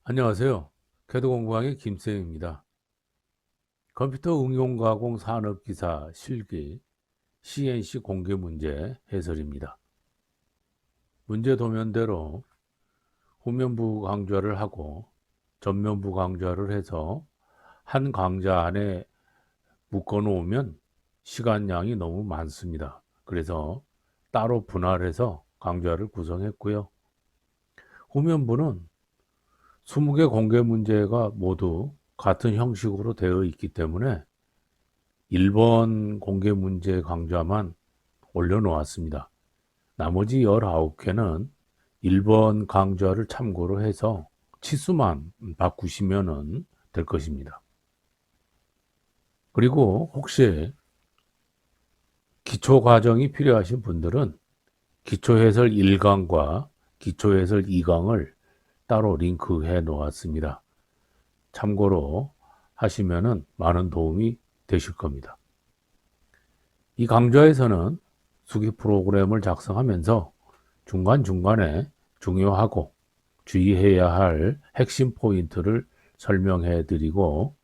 안녕하세요. 캐드공부왕의 김쌤입니다. 컴퓨터 응용 가공 산업 기사 실기 CNC 공개 문제 해설입니다. 문제 도면대로 후면부 강좌를 하고 전면부 강좌를 해서 한 강좌 안에 묶어 놓으면 시간량이 너무 많습니다. 그래서 따로 분할해서 강좌를 구성했고요. 후면부는 20개 공개 문제가 모두 같은 형식으로 되어 있기 때문에 1번 공개 문제 강좌만 올려놓았습니다. 나머지 19개는 1번 강좌를 참고로 해서 치수만 바꾸시면 될 것입니다. 그리고 혹시 기초 과정이 필요하신 분들은 기초해설 1강과 기초해설 2강을 따로 링크해 놓았습니다. 참고로 하시면 많은 도움이 되실 겁니다. 이 강좌에서는 수기 프로그램을 작성하면서 중간중간에 중요하고 주의해야 할 핵심 포인트를 설명해 드리고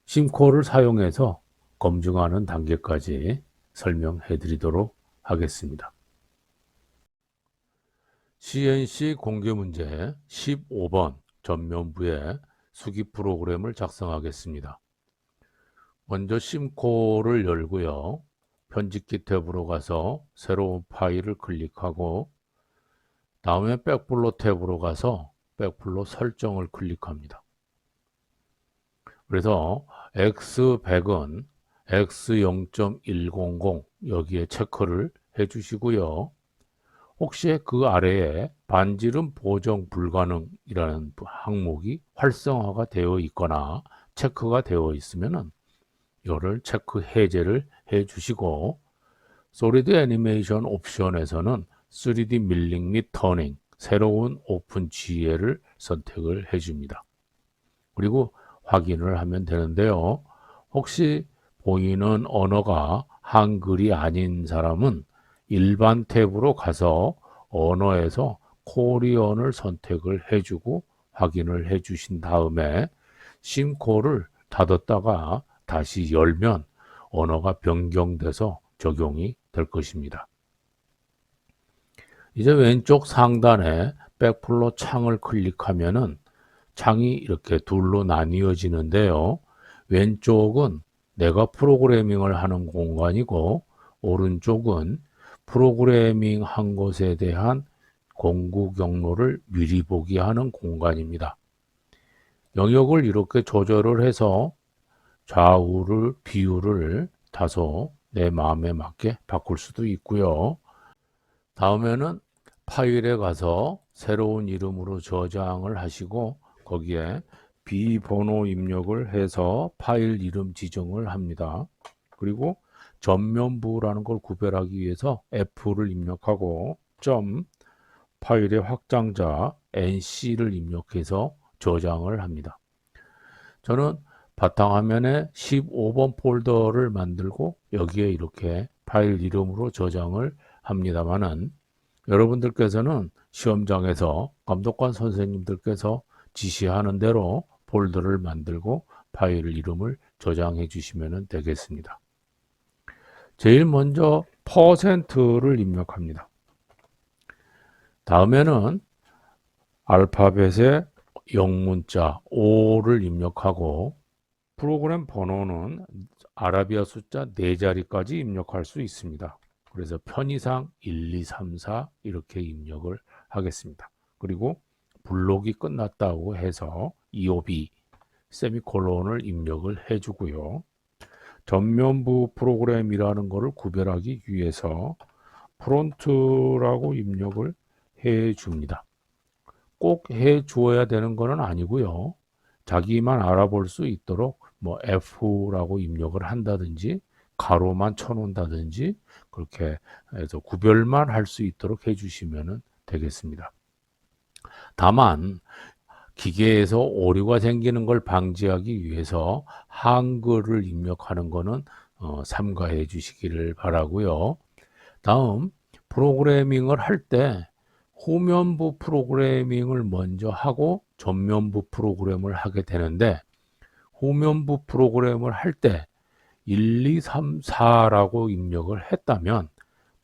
심코를 사용해서 검증하는 단계까지 설명해 드리도록 하겠습니다. CNC 공개 문제 15번 전면부에 수기 프로그램을 작성하겠습니다. 먼저 심코를 열고요. 편집기 탭으로 가서 새로운 파일을 클릭하고 다음에 백플로 탭으로 가서 백플로 설정을 클릭합니다. 그래서 X100은 X0.100 여기에 체크를 해주시고요. 혹시 그 아래에 반지름 보정 불가능이라는 항목이 활성화가 되어 있거나 체크가 되어 있으면 이거를 체크 해제를 해주시고 솔리드 애니메이션 옵션에서는 3D 밀링 및 터닝, 새로운 오픈 GL을 선택을 해줍니다. 그리고 확인을 하면 되는데요. 혹시 보이는 언어가 한글이 아닌 사람은 일반 탭으로 가서 언어에서 코리언을 선택을 해주고 확인을 해주신 다음에 심코를 닫았다가 다시 열면 언어가 변경돼서 적용이 될 것입니다. 이제 왼쪽 상단에 백플로 창을 클릭하면은 창이 이렇게 둘로 나뉘어지는데요. 왼쪽은 내가 프로그래밍을 하는 공간이고 오른쪽은 프로그래밍 한 것에 대한 공구 경로를 미리 보기 하는 공간입니다. 영역을 이렇게 조절을 해서 좌우를 비율을 다소 내 마음에 맞게 바꿀 수도 있고요. 다음에는 파일에 가서 새로운 이름으로 저장을 하시고 거기에 비번호 입력을 해서 파일 이름 지정을 합니다. 그리고 전면부라는 걸 구별하기 위해서 F를 입력하고 점 파일의 확장자 NC를 입력해서 저장을 합니다. 저는 바탕화면에 15번 폴더를 만들고 여기에 이렇게 파일 이름으로 저장을 합니다만은 여러분들께서는 시험장에서 감독관 선생님들께서 지시하는 대로 폴더를 만들고 파일 이름을 저장해 주시면 되겠습니다. 제일 먼저 퍼센트를 입력합니다. 다음에는 알파벳의 영문자 O를 입력하고 프로그램 번호는 아라비아 숫자 4자리까지 입력할 수 있습니다. 그래서 편의상 1, 2, 3, 4 이렇게 입력을 하겠습니다. 그리고 블록이 끝났다고 해서 EOB 세미콜론을 입력을 해주고요. 전면부 프로그램이라는 것을 구별하기 위해서 프론트라고 입력을 해줍니다. 꼭 해주어야 되는 것은 아니고요. 자기만 알아볼 수 있도록 뭐 F라고 입력을 한다든지 가로만 쳐놓는다든지 그렇게 해서 구별만 할 수 있도록 해주시면 되겠습니다. 다만 기계에서 오류가 생기는 걸 방지하기 위해서 한글을 입력하는 것은 삼가해 주시기를 바라고요. 다음 프로그래밍을 할 때 후면부 프로그래밍을 먼저 하고 전면부 프로그램을 하게 되는데 후면부 프로그램을 할 때 1, 2, 3, 4라고 입력을 했다면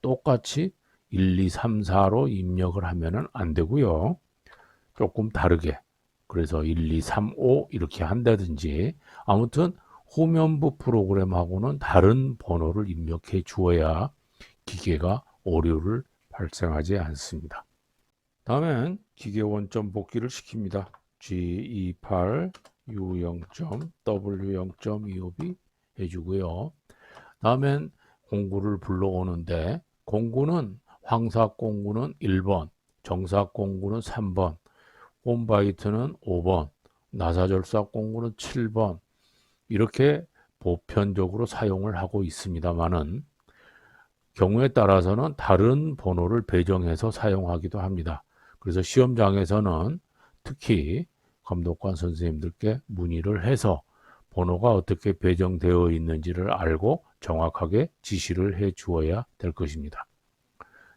똑같이 1, 2, 3, 4로 입력을 하면은 안 되고요. 조금 다르게. 그래서 1, 2, 3, 5 이렇게 한다든지 아무튼 후면부 프로그램하고는 다른 번호를 입력해 주어야 기계가 오류를 발생하지 않습니다. 다음엔 기계 원점 복귀를 시킵니다. G28 U0. W0.25B 해주고요. 다음엔 공구를 불러오는데 공구는 황삭 공구는 1번, 정삭 공구는 3번, 홈바이트는 5번, 나사절삭 공구는 7번 이렇게 보편적으로 사용을 하고 있습니다만은 경우에 따라서는 다른 번호를 배정해서 사용하기도 합니다. 그래서 시험장에서는 특히 감독관 선생님들께 문의를 해서 번호가 어떻게 배정되어 있는지를 알고 정확하게 지시를 해 주어야 될 것입니다.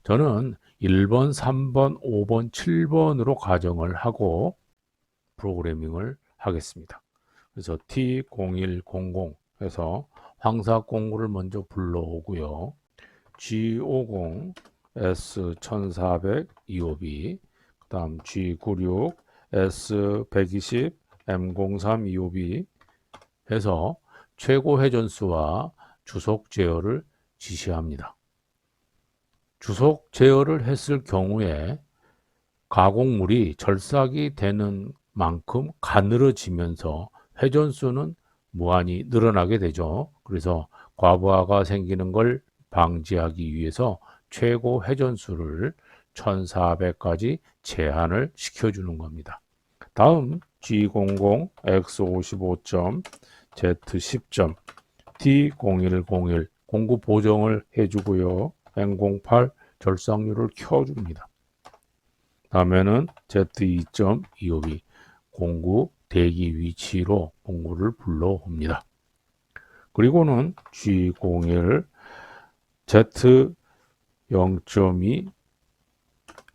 저는 1번, 3번, 5번, 7번으로 가정을 하고 프로그래밍을 하겠습니다. 그래서 T0100 해서 황사 공구를 먼저 불러오고요. G50 S1400 EOB, 그 다음 G96 S120 M03 EOB 해서 최고 회전수와 주속 제어를 지시합니다. 주속 제어를 했을 경우에 가공물이 절삭이 되는 만큼 가늘어지면서 회전수는 무한히 늘어나게 되죠. 그래서 과부하가 생기는 걸 방지하기 위해서 최고 회전수를 1400까지 제한을 시켜주는 겁니다. 다음 G00 X55점 Z10점 D0101 공구 보정을 해주고요. N08 절삭률을 켜줍니다. 다음에는 Z2.25B 공구 대기 위치로 공구를 불러옵니다. 그리고는 G01 Z0.2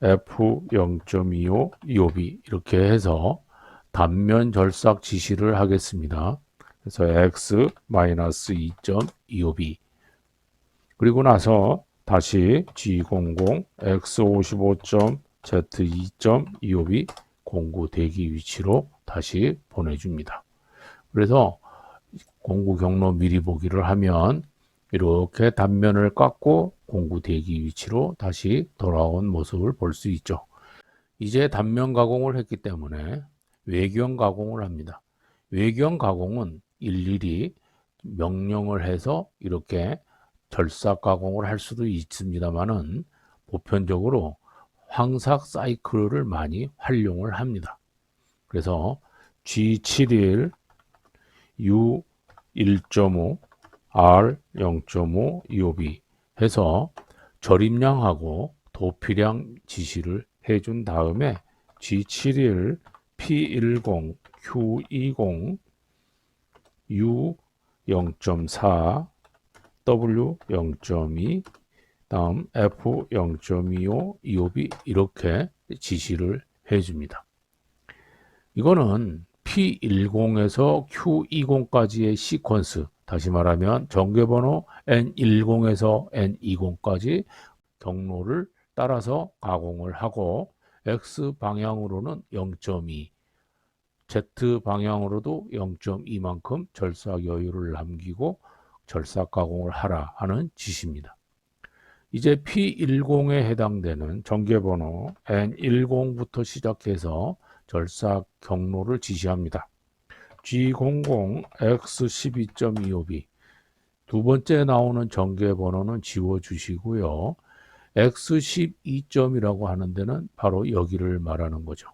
F0.25 EOB 이렇게 해서 단면 절삭 지시를 하겠습니다. 그래서 X-2.25B 그리고 나서 다시 G00 X55.Z2.25B 공구 대기 위치로 다시 보내줍니다. 그래서 공구 경로 미리 보기를 하면 이렇게 단면을 깎고 공구 대기 위치로 다시 돌아온 모습을 볼 수 있죠. 이제 단면 가공을 했기 때문에 외경 가공을 합니다. 외경 가공은 일일이 명령을 해서 이렇게 절삭 가공을 할 수도 있습니다만은 보편적으로 황삭 사이클을 많이 활용을 합니다. 그래서 G71 U1.5 R0.5 EOB 해서 절임량하고 도피량 지시를 해준 다음에 G71 P10 Q20 U0.4 W0.2 다음 F0.25 EOB 이렇게 지시를 해줍니다. 이거는 P10에서 Q20까지의 시퀀스 다시 말하면 전개번호 N10에서 N20까지 경로를 따라서 가공을 하고 X 방향으로는 0.2 Z 방향으로도 0.2만큼 절삭 여유를 남기고 절삭 가공을 하라 하는 지시입니다. 이제 P10에 해당되는 전개번호 N10부터 시작해서 절삭 경로를 지시합니다. G00 X12.25B 두 번째 나오는 전개번호는 지워주시고요. X12점이라고 하는 데는 바로 여기를 말하는 거죠.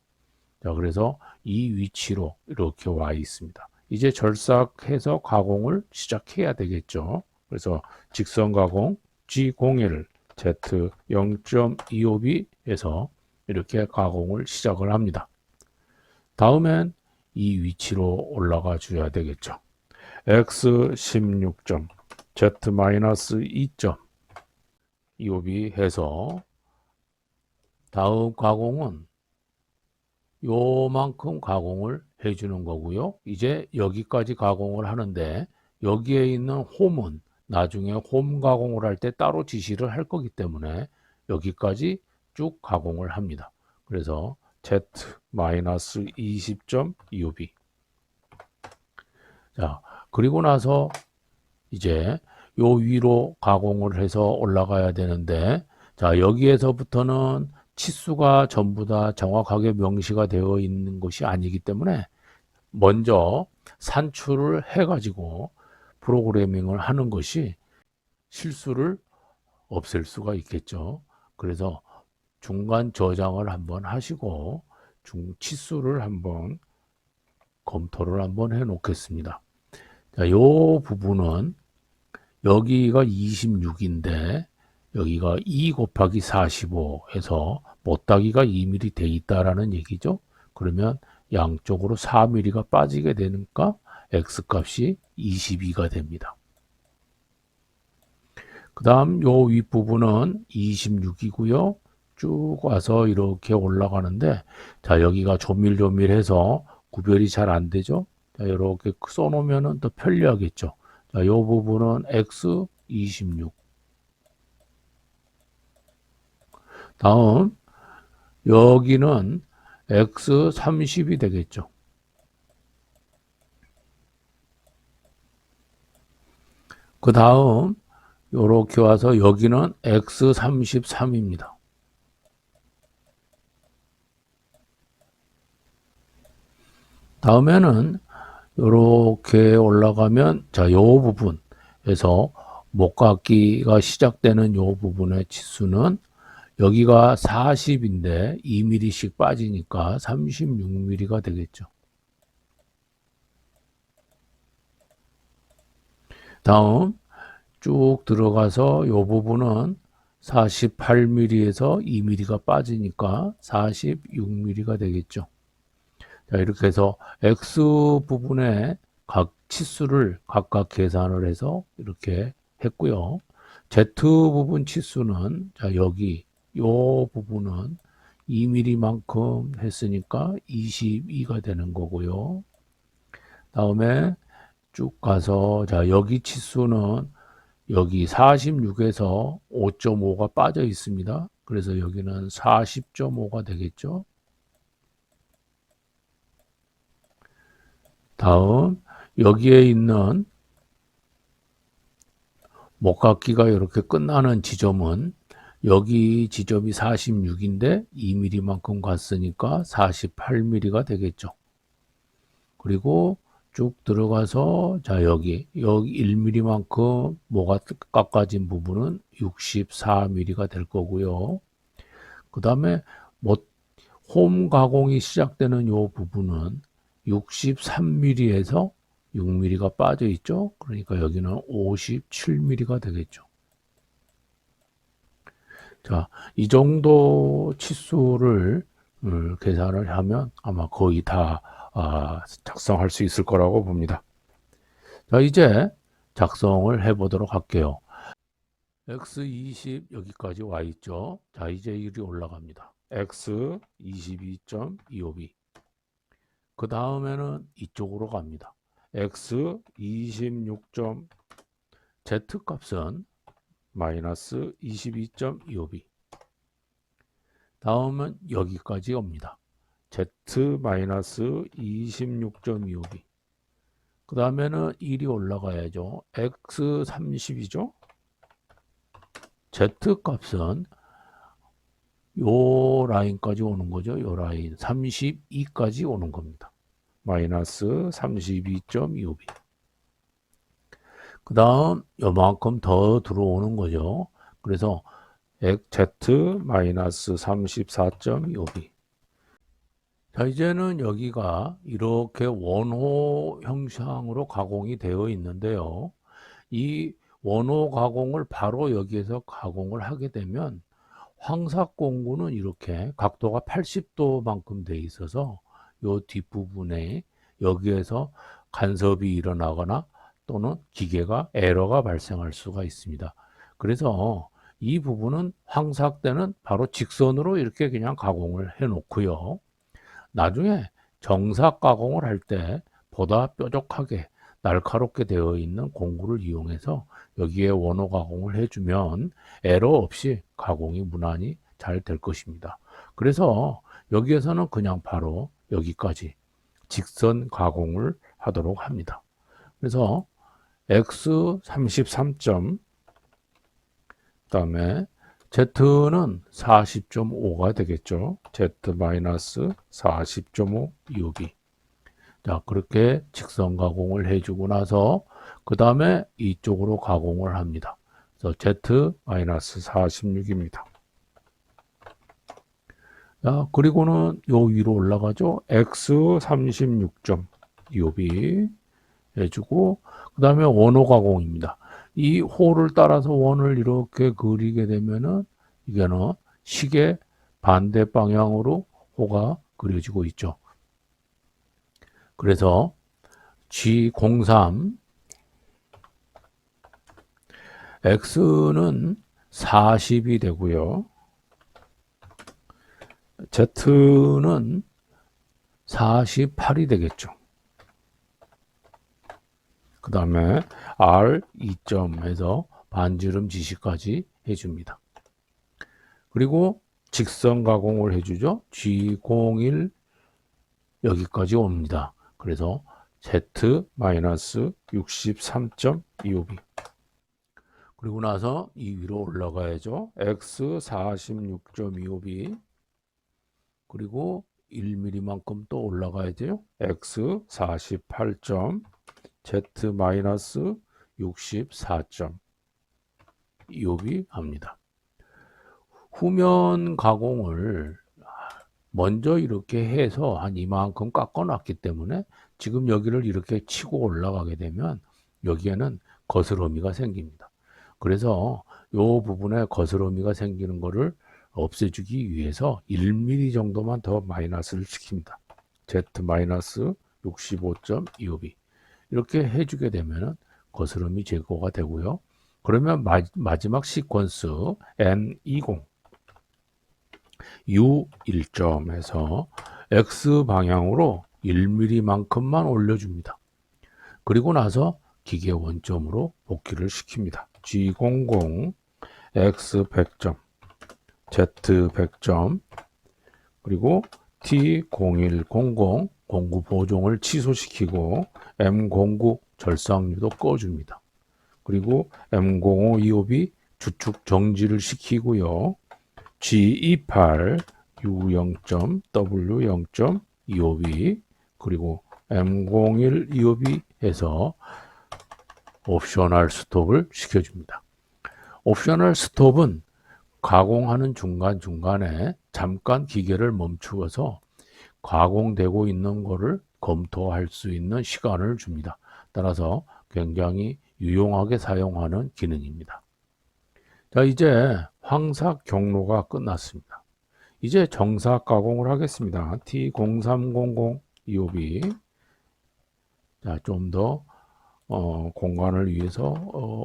자, 그래서 이 위치로 이렇게 와 있습니다. 이제 절삭해서 가공을 시작해야 되겠죠. 그래서 직선 가공 G01 Z0.25B에서 이렇게 가공을 시작을 합니다. 다음엔 이 위치로 올라가 줘야 되겠죠. X16점 Z-2점 EOB 해서 다음 가공은 요만큼 가공을 해주는 거고요. 이제 여기까지 가공을 하는데 여기에 있는 홈은 나중에 홈 가공을 할 때 따로 지시를 할 거기 때문에 여기까지 쭉 가공을 합니다. 그래서 Z-20.25B. 자, 그리고 나서 이제 요 위로 가공을 해서 올라가야 되는데, 자, 여기에서부터는 치수가 전부 다 정확하게 명시가 되어 있는 것이 아니기 때문에 먼저 산출을 해가지고 프로그래밍을 하는 것이 실수를 없앨 수가 있겠죠. 그래서 중간 저장을 한번 하시고 치수를 한번 검토를 한번 해 놓겠습니다. 자, 요 부분은 여기가 26인데 여기가 2 곱하기 45에서 못따기가 2mm 돼 있다라는 얘기죠. 그러면 양쪽으로 4mm가 빠지게 되니까 x값이 22가 됩니다. 그 다음 요 윗부분은 26이고요. 쭉 와서 이렇게 올라가는데, 자, 여기가 조밀조밀해서 구별이 잘 안 되죠. 자, 이렇게 써놓으면 더 편리하겠죠. 자, 요 부분은 x26. 다음 여기는 x30이 되겠죠. 그 다음 요렇게 와서 여기는 x33입니다. 다음에는 요렇게 올라가면, 자, 요 부분에서 목깎이가 시작되는 요 부분의 치수는 여기가 40인데 2mm씩 빠지니까 36mm가 되겠죠. 다음 쭉 들어가서 요 부분은 48mm에서 2mm가 빠지니까 46mm가 되겠죠. 자, 이렇게 해서 X 부분의 각 치수를 각각 계산을 해서 이렇게 했고요. Z 부분 치수는, 자, 여기 요 부분은 2mm만큼 했으니까 22가 되는 거고요. 다음에 쭉 가서, 자, 여기 치수는 여기 46에서 5.5가 빠져 있습니다. 그래서 여기는 40.5가 되겠죠. 다음 여기에 있는 목깎이가 이렇게 끝나는 지점은 여기 지점이 46인데 2mm만큼 갔으니까 48mm가 되겠죠. 그리고 쭉 들어가서, 자, 여기 1mm만큼 뭐가 깎아진 부분은 64mm가 될 거고요. 그 다음에 홈 가공이 시작되는 요 부분은 63mm에서 6mm가 빠져 있죠. 그러니까 여기는 57mm가 되겠죠. 자, 이 정도 치수를 계산을 하면 아마 거의 다 작성할 수 있을 거라고 봅니다. 자, 이제 작성을 해 보도록 할게요. x20 여기까지 와 있죠. 자, 이제 이리 올라갑니다. x22.25b. 그 다음에는 이쪽으로 갑니다. x26. z 값은 마이너스 22.25b. 다음은 여기까지 옵니다. z 마이너스 26.25b. 그 다음에는 1이 올라가야죠. x30이죠. z 값은 요 라인까지 오는 거죠. 요 라인 32까지 오는 겁니다. 마이너스 32.25b. 그 다음 요만큼 더 들어오는 거죠. 그래서 z 마이너스 34.25b. 자, 이제는 여기가 이렇게 원호 형상으로 가공이 되어 있는데요. 이 원호 가공을 바로 여기에서 가공을 하게 되면 황삭공구는 이렇게 각도가 80도만큼 돼 있어서 요 뒷부분에 여기에서 간섭이 일어나거나 또는 기계가 에러가 발생할 수가 있습니다. 그래서 이 부분은 황삭 때는 바로 직선으로 이렇게 그냥 가공을 해 놓고요. 나중에 정삭 가공을 할 때 보다 뾰족하게 날카롭게 되어 있는 공구를 이용해서 여기에 원호 가공을 해주면 에러 없이 가공이 무난히 잘 될 것입니다. 그래서 여기에서는 그냥 바로 여기까지 직선 가공을 하도록 합니다. 그래서 X 33점, 그다음에 Z는 40.5가 되겠죠. Z-40.5 UV. 자, 그렇게 직선 가공을 해주고 나서 그 다음에 이쪽으로 가공을 합니다. 그래서 Z-46입니다. 자, 그리고는 요 위로 올라가죠. X36점 UV 해주고 그 다음에 원호 가공입니다. 이 호를 따라서 원을 이렇게 그리게 되면은 이게는 시계 반대 방향으로 호가 그려지고 있죠. 그래서 G03 X는 40이 되고요. Z는 48이 되겠죠. 그 다음에 R 2점에서 반지름 지시까지 해줍니다. 그리고 직선 가공을 해주죠. G01 여기까지 옵니다. 그래서 Z-63.25b. 그리고 나서 이 위로 올라가야죠. X46.25b. 그리고 1mm만큼 또 올라가야 돼요. X48점, Z-64.25b 합니다. 후면 가공을 먼저 이렇게 해서 한 이만큼 깎아놨기 때문에 지금 여기를 이렇게 치고 올라가게 되면 여기에는 거스러미가 생깁니다. 그래서 이 부분에 거스러미가 생기는 거를 없애주기 위해서 1mm 정도만 더 마이너스를 시킵니다. Z-65.25b 이렇게 해주게 되면 거스름이 제거가 되고요. 그러면 마지막 시퀀스 N20 U1점에서 X방향으로 1mm만큼만 올려줍니다. 그리고 나서 기계 원점으로 복귀를 시킵니다. G00, X100점, Z100점, 그리고 T0100 공구 보종을 취소시키고 M09 절삭류도 꺼줍니다. 그리고 M05 EOB 주축 정지를 시키고요. G28 U0점 W0점 EOB 그리고 M01 EOB 해서 옵셔널 스톱을 시켜줍니다. 옵셔널 스톱은 가공하는 중간중간에 잠깐 기계를 멈추어서 가공되고 있는 거를 검토할 수 있는 시간을 줍니다. 따라서 굉장히 유용하게 사용하는 기능입니다. 자, 이제 황삭 경로가 끝났습니다. 이제 정삭 가공을 하겠습니다. T0300 EOB. 자, 좀 더 공간을 위해서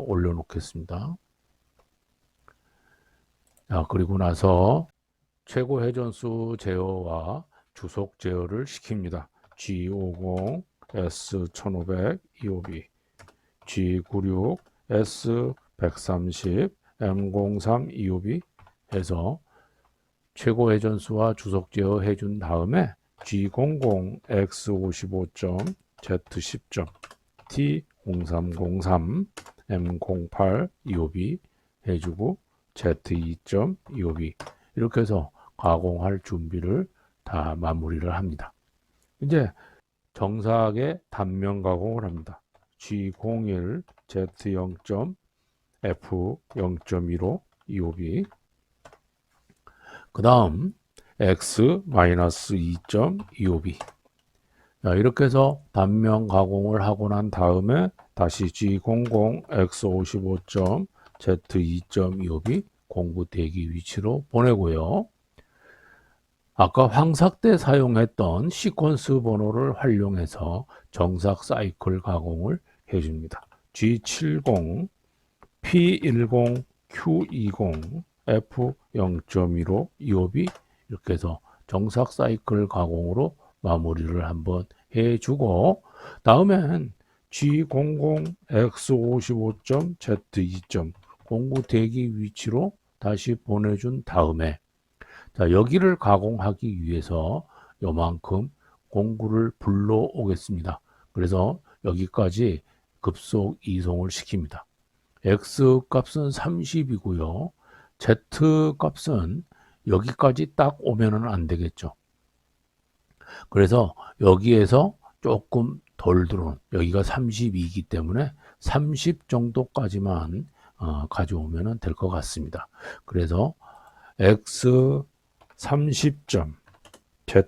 올려놓겠습니다. 자, 그리고 나서 최고 회전수 제어와 주속 제어를 시킵니다. G50, S1500 EOB, G96, S130, M03 EOB 해서 최고 회전수와 주속 제어 해준 다음에 G00, X55점, Z10점, T0303, M08 EOB 해주고 Z2점 EOB 이렇게 해서 가공할 준비를 다 마무리를 합니다. 이제 정삭의 단면 가공을 합니다. G01, Z0점, F0.15 EOB 그 다음 X-2점 EOB 이렇게 해서 단면 가공을 하고 난 다음에 다시 G00, X55점, Z2점 EOB 공구 대기 위치로 보내고요. 아까 황삭 때 사용했던 시퀀스 번호를 활용해서 정삭 사이클 가공을 해줍니다. G70, P10, Q20 F0.15 EOB 이렇게 해서 정삭 사이클 가공으로 마무리를 한번 해주고, 다음엔 G00 X55.Z2. 공구 대기 위치로 다시 보내준 다음에, 자, 여기를 가공하기 위해서 요만큼 공구를 불러오겠습니다. 그래서 여기까지 급속 이송을 시킵니다. X 값은 30이고요. Z 값은 여기까지 딱 오면은 안 되겠죠. 그래서 여기에서 조금 덜 들어온, 여기가 32이기 때문에 30 정도까지만 가져오면 될 것 같습니다. 그래서 X 30점, Z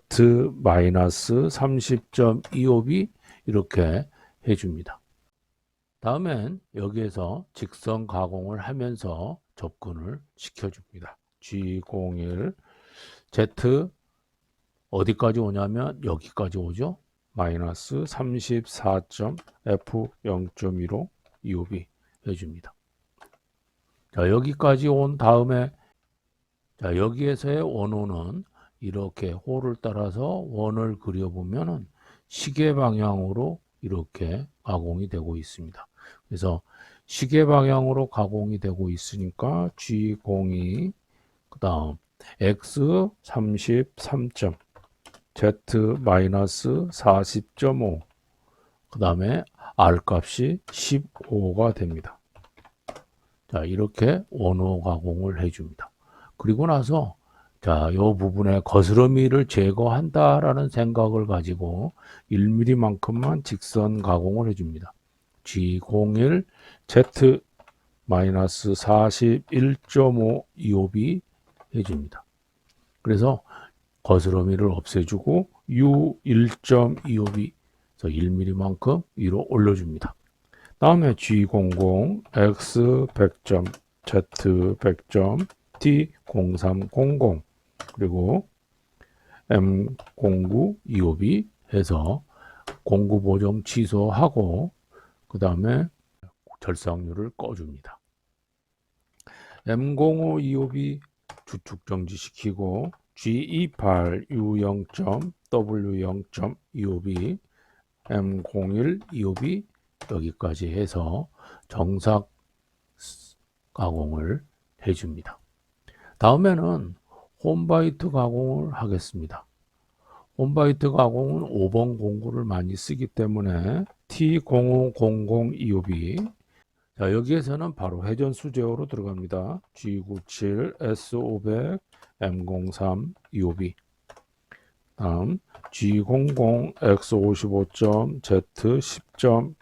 마이너스 30.25B 이렇게 해줍니다. 다음엔 여기에서 직선 가공을 하면서 접근을 시켜줍니다. G01 Z 어디까지 오냐면 여기까지 오죠. 마이너스 34.F0.15 EOB 해줍니다. 자, 여기까지 온 다음에, 자, 여기에서의 원호는 이렇게 호를 따라서 원을 그려보면은 시계 방향으로 이렇게 가공이 되고 있습니다. 그래서 시계 방향으로 가공이 되고 있으니까 G02, 그 다음 X 33점, Z 마이너스 40.5, 그 다음에 R 값이 15가 됩니다. 자, 이렇게 원호 가공을 해줍니다. 그리고 나서, 자, 이 부분에 거스러미를 제거한다라는 생각을 가지고 1mm만큼만 직선 가공을 해줍니다. G01 Z 마이너스 41.5 EOB 해줍니다. 그래서 거스러미를 없애주고 U1.25B 1mm만큼 위로 올려줍니다. 다음에 G00 X 100점, Z 100점, T0300 그리고 M09 EOB 해서 공구 보정 취소하고 그 다음에 절삭률을 꺼줍니다. M05 EOB 주축 정지시키고 G28 U0. W0. EOB M01 EOB 여기까지 해서 정삭 가공을 해줍니다. 다음에는 홈바이트 가공을 하겠습니다. 홈바이트 가공은 5번 공구를 많이 쓰기 때문에 T0500 EOB, 자, 여기에서는 바로 회전 수제어로 들어갑니다. G97 S500 M03 EOB, 다음 G00 X55점 Z 10점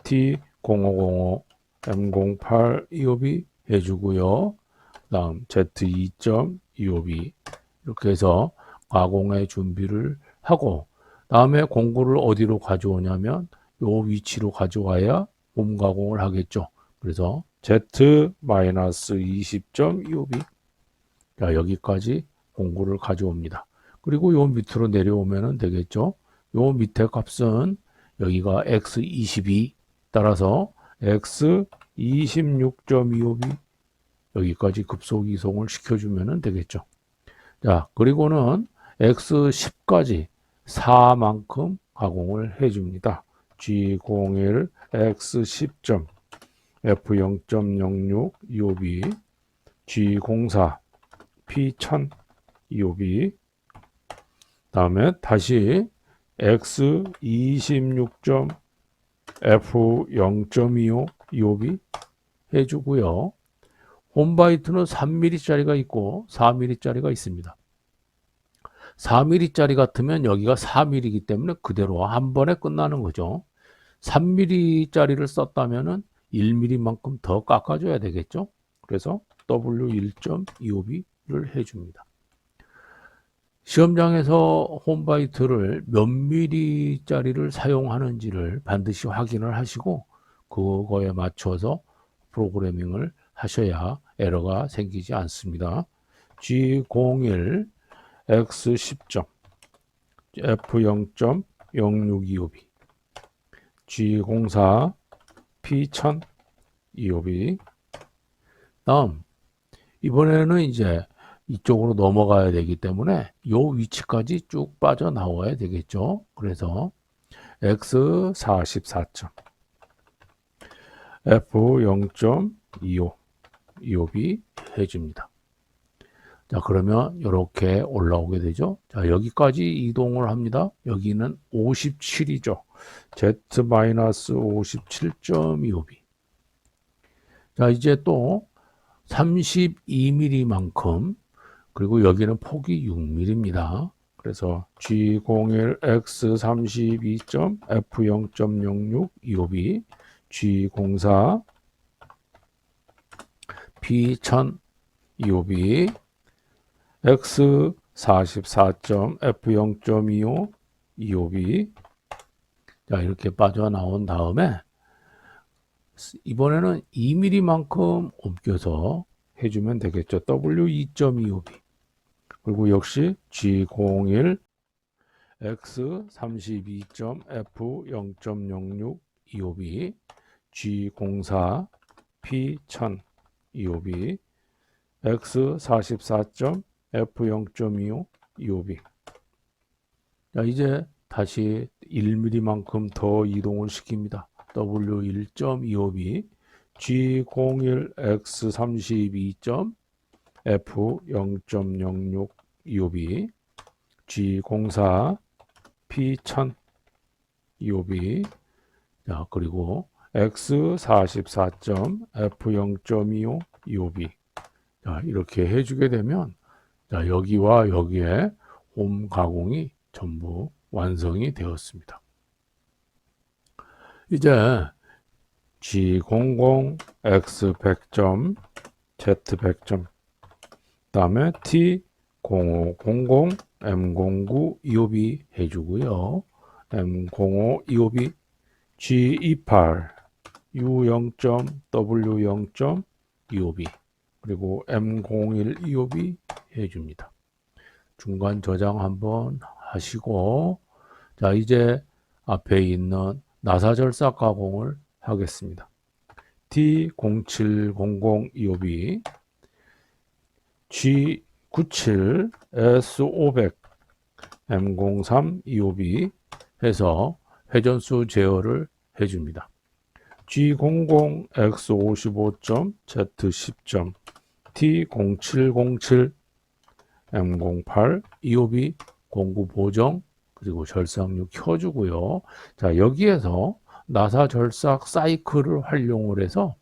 T0505 M08 EOB 해주고요. 다음 Z2점 EOB 이렇게 해서 가공의 준비를 하고, 다음에 공구를 어디로 가져오냐면 요 위치로 가져와야 홈 가공을 하겠죠. 그래서 Z-20점 EOB, 자, 여기까지 공구를 가져옵니다. 그리고 요 밑으로 내려오면 되겠죠. 요 밑에 값은 여기가 X22 따라서 X26.25B 여기까지 급속 이송을 시켜주면 되겠죠. 자, 그리고는 X10까지 4만큼 가공을 해줍니다. G01 X10점 F0.06 EOB, G04 P1000 EOB, 다음에 다시 X26점 F0.25 EOB 해주고요. 홈바이트는 3mm짜리가 있고 4mm짜리가 있습니다. 4mm짜리 같으면 여기가 4mm이기 때문에 그대로 한 번에 끝나는 거죠. 3mm짜리를 썼다면 1mm만큼 더 깎아줘야 되겠죠. 그래서 W1.25B를 해줍니다. 시험장에서 홈바이트를 몇 mm짜리를 사용하는지를 반드시 확인을 하시고 그거에 맞춰서 프로그래밍을 하셔야 에러가 생기지 않습니다. G01 X10점 F0.06 EOB, G04 P1000 EOB, 다음 이번에는 이제 이쪽으로 넘어가야 되기 때문에 요 위치까지 쭉 빠져나와야 되겠죠. 그래서 x 44점, f 0.25 이옵이 해줍니다. 자, 그러면 이렇게 올라오게 되죠. 자, 여기까지 이동을 합니다. 여기는 57이죠. z-57.25b. 자, 이제 또 32mm만큼, 그리고 여기는 폭이 6mm입니다. 그래서 G01 X32.F 0.06 25B, G04 P1000 25B, X 44점 F 0.25 25B. 자, 이렇게 빠져나온 다음에 이번에는 2mm만큼 옮겨서 해주면 되겠죠. W 2.25B. 그리고 역시 G01 X 32.F 0.06 25B, G04 P1000 25B, X 44점 F 0.25 25B. 자, 이제 다시 1mm만큼 더 이동을 시킵니다. W 1.25B, G01 X 32점 F 0.06 25B, G04 P1000 25B. 자, 그리고 X 44점 F 0.25 25B. 자, 이렇게 해주게 되면, 자, 여기와 여기에 홈 가공이 전부 완성이 되었습니다. 이제 G00 X 100점 Z 100점, 다음에 T0500 M09 25B 해주고요. M05 25B, G28 U0. W0. 25B, 그리고 M01 25B 해줍니다. 중간 저장 한번 하시고, 자, 이제 앞에 있는 나사절삭 가공을 하겠습니다. T0700 25B, G97 S500 M03 25B 해서 회전수 제어를 해줍니다. G00 X55점 Z10점 T0707 M08 25B 공구 보정, 그리고 절삭류 켜주고요. 자, 여기에서 나사 절삭 사이클을 활용을 해서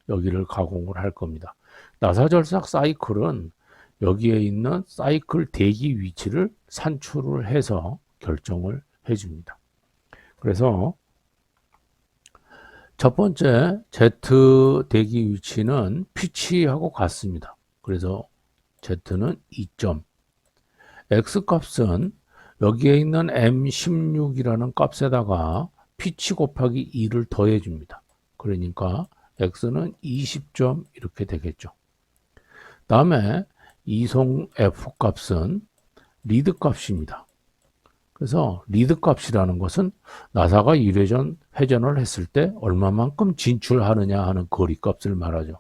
여기를 가공을 할 겁니다. 나사 절삭 사이클은 여기에 있는 사이클 대기 위치를 산출을 해서 결정을 해줍니다. 그래서 첫 번째 Z 대기 위치는 피치하고 같습니다. 그래서 Z는 2점, X 값은 여기에 있는 M16이라는 값에다가 피치 곱하기 2를 더해 줍니다. 그러니까 X는 20점 이렇게 되겠죠. 다음에 이송 F 값은 리드 값입니다. 그래서 리드 값이라는 것은 나사가 1회전 회전을 했을 때 얼마만큼 진출하느냐 하는 거리 값을 말하죠.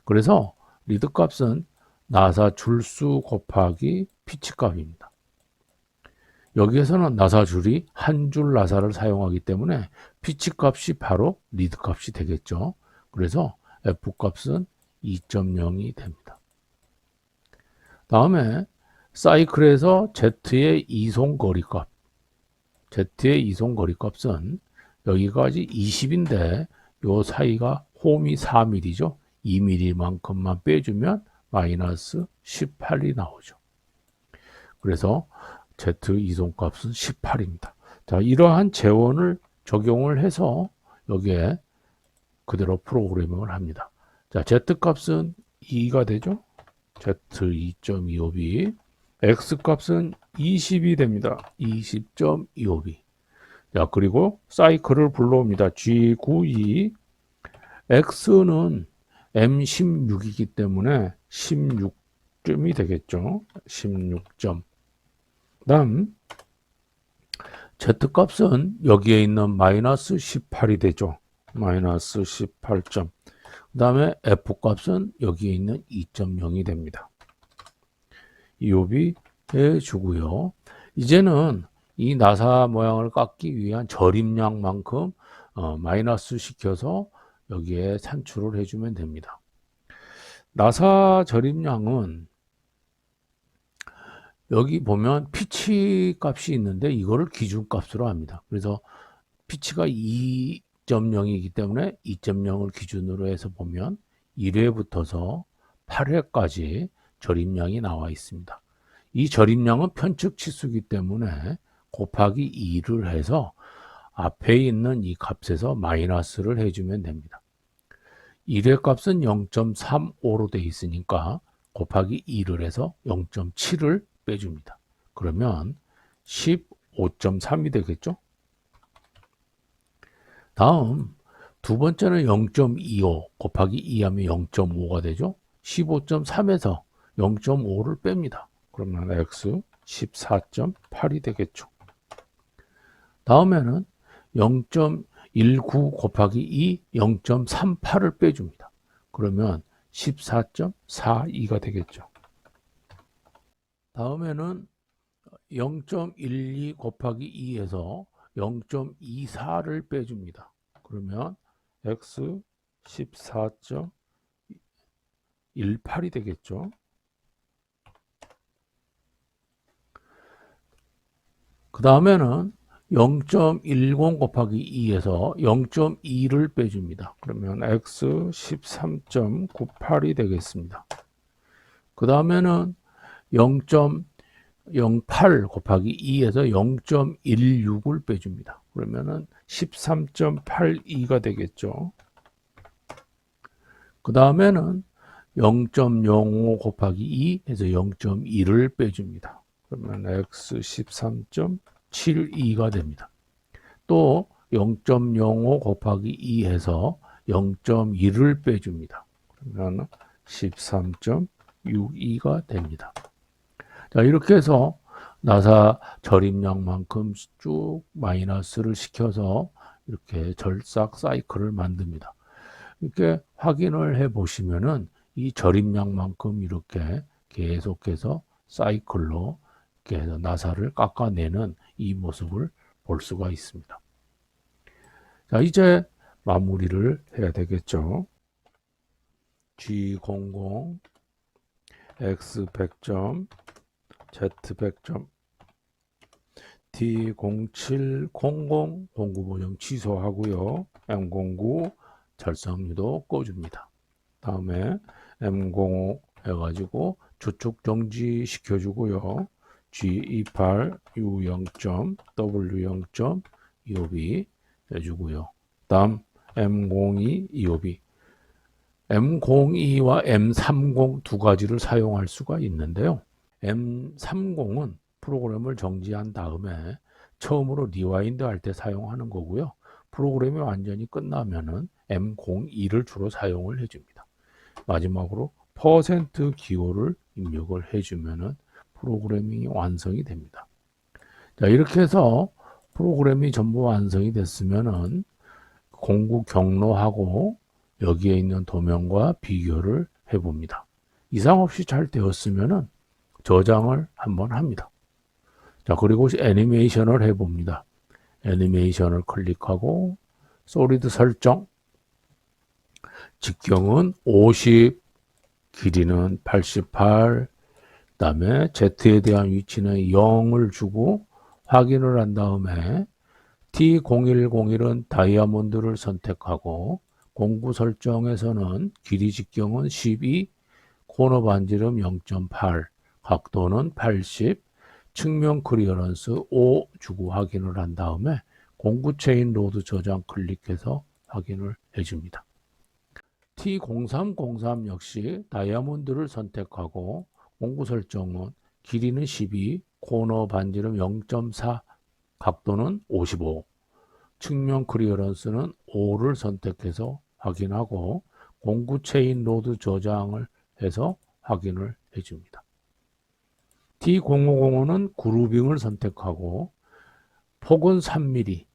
그래서 리드 값은 나사 줄수 곱하기 피치 값입니다. 여기에서는 나사 줄이 한 줄 나사를 사용하기 때문에 피치 값이 바로 리드 값이 되겠죠. 그래서 F 값은 2.0이 됩니다. 다음에 사이클에서 Z의 이송 거리 값, Z의 이송 거리 값은 여기까지 20인데 요 사이가 홈이 4mm죠. 2mm만큼만 빼주면 마이너스 18이 나오죠. 그래서 Z 이송 값은 18입니다. 자, 이러한 재원을 적용을 해서 여기에 그대로 프로그래밍을 합니다. 자, Z 값은 2가 되죠. Z 2.25B, X 값은 20이 됩니다. 20.25B. 자, 그리고 사이클을 불러옵니다. G92, X는 M16이기 때문에 16점이 되겠죠. 16점. 다음 Z 값은 여기에 있는 마이너스 18이 되죠. 마이너스 18점. 그 다음에 F값은 여기에 있는 2.0이 됩니다. 이옵이 해주고요. 이제는 이 나사 모양을 깎기 위한 절임량만큼 마이너스 시켜서 여기에 산출을 해주면 됩니다. 나사 절임량은 여기 보면 피치 값이 있는데 이거를 기준값으로 합니다. 그래서 피치가 2.0이기 때문에 2.0을 기준으로 해서 보면 1회부터서 8회까지 절임량이 나와 있습니다. 이 절임량은 편측 치수이기 때문에 곱하기 2를 해서 앞에 있는 이 값에서 마이너스를 해주면 됩니다. 1회 값은 0.35로 되어 있으니까 곱하기 2를 해서 0.7을 빼줍니다. 그러면 15.3이 되겠죠? 다음 두 번째는 0.25 곱하기 2 하면 0.5가 되죠. 15.3에서 0.5를 뺍니다. 그러면 x 14.8이 되겠죠. 다음에는 0.19 곱하기 2 0.38을 빼줍니다. 그러면 14.42가 되겠죠. 다음에는 0.12 곱하기 2에서 0.24를 빼줍니다. 그러면 x 14.18이 되겠죠. 그 다음에는 0.10 곱하기 2에서 0.2를 빼줍니다. 그러면 x 13.98이 되겠습니다. 그 다음에는 0.08 곱하기 2에서 0.16을 빼줍니다. 그러면은 13.82가 되겠죠. 그 다음에는 0.05 곱하기 2에서 0.2를 빼줍니다. 그러면 x 13.72가 됩니다. 또 0.05 곱하기 2에서 0.2를 빼줍니다. 그러면 13.62가 됩니다. 자, 이렇게 해서 나사 절임량만큼 쭉 마이너스를 시켜서 이렇게 절삭 사이클을 만듭니다. 이렇게 확인을 해 보시면은 이 절임량만큼 이렇게 계속해서 사이클로 이렇게 해서 나사를 깎아내는 이 모습을 볼 수가 있습니다. 자, 이제 마무리를 해야 되겠죠. G00 X 100점 Z 100점 D0700 공구 보정 취소하고요. M09 절삭유도 꺼줍니다. 다음에 M05 해가지고 주축 정지 시켜주고요. G28 U0점 W0점 EOB 해주고요. 다음 M02 EOB M02와 M30 두 가지를 사용할 수가 있는데요. M30은 프로그램을 정지한 다음에 처음으로 리와인드 할 때 사용하는 거고요. 프로그램이 완전히 끝나면은 M02를 주로 사용을 해줍니다. 마지막으로 퍼센트 기호를 입력을 해주면은 프로그래밍이 완성이 됩니다. 자, 이렇게 해서 프로그램이 전부 완성이 됐으면은 공구 경로하고 여기에 있는 도면과 비교를 해봅니다. 이상 없이 잘 되었으면은 저장을 한번 합니다. 자, 그리고 애니메이션을 해봅니다. 애니메이션을 클릭하고 솔리드 설정, 직경은 50, 길이는 88, 그 다음에 Z에 대한 위치는 0을 주고 확인을 한 다음에 T0101은 다이아몬드를 선택하고 공구 설정에서는 길이 직경은 12, 코너 반지름 0.8, 각도는 80, 측면 클리어런스 5 주고 확인을 한 다음에 공구 체인 로드 저장 클릭해서 확인을 해줍니다. T0303 역시 다이아몬드를 선택하고 공구 설정은 길이는 12, 코너 반지름 0.4, 각도는 55, 측면 클리어런스는 5를 선택해서 확인하고 공구 체인 로드 저장을 해서 확인을 해줍니다. T0505는 그루빙을 선택하고 폭은 3mm,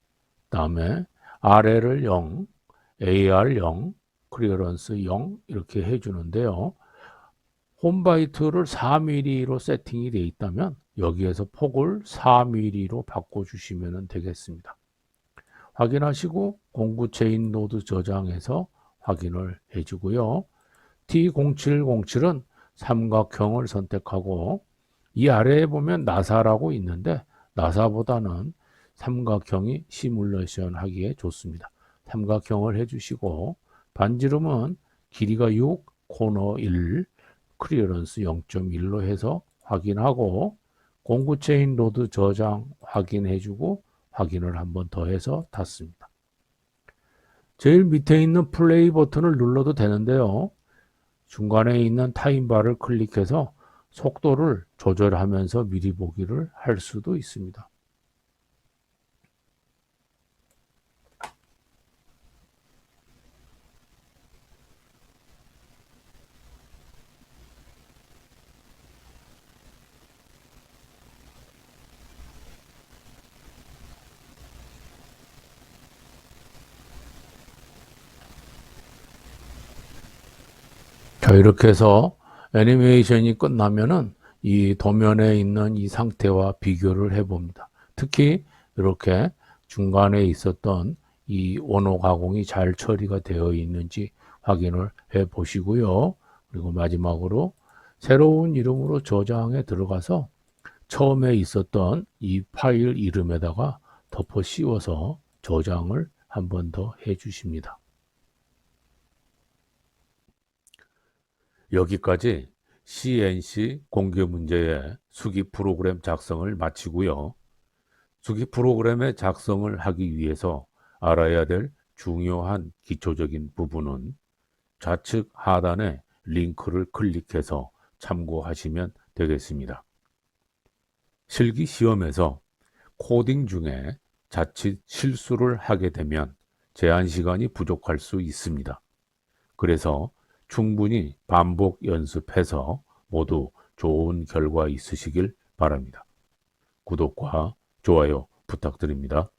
다음에 RL을 0, AR 0, 클리어런스 0 이렇게 해주는데요. 홈바이트를 4mm로 세팅이 되어 있다면 여기에서 폭을 4mm로 바꿔주시면 되겠습니다. 확인하시고 공구 체인 노드 저장해서 확인을 해주고요. T0707은 삼각형을 선택하고 이 아래에 보면 나사라고 있는데 나사보다는 삼각형이 시뮬레이션 하기에 좋습니다. 삼각형을 해주시고 반지름은 길이가 6, 코너 1, 클리어런스 0.1로 해서 확인하고 공구 체인 로드 저장 확인해주고 확인을 한번 더 해서 닫습니다. 제일 밑에 있는 플레이 버튼을 눌러도 되는데요. 중간에 있는 타임바를 클릭해서 속도를 조절하면서 미리 보기를 할 수도 있습니다. 자, 이렇게 해서 애니메이션이 끝나면은 이 도면에 있는 이 상태와 비교를 해봅니다. 특히 이렇게 중간에 있었던 이 원호 가공이 잘 처리가 되어 있는지 확인을 해 보시고요. 그리고 마지막으로 새로운 이름으로 저장에 들어가서 처음에 있었던 이 파일 이름에다가 덮어 씌워서 저장을 한 번 더 해 주십니다. 여기까지 CNC 공개 문제의 수기 프로그램 작성을 마치고요. 수기 프로그램의 작성을 하기 위해서 알아야 될 중요한 기초적인 부분은 좌측 하단에 링크를 클릭해서 참고하시면 되겠습니다. 실기 시험에서 코딩 중에 자칫 실수를 하게 되면 제한 시간이 부족할 수 있습니다. 그래서 충분히 반복 연습해서 모두 좋은 결과 있으시길 바랍니다. 구독과 좋아요 부탁드립니다.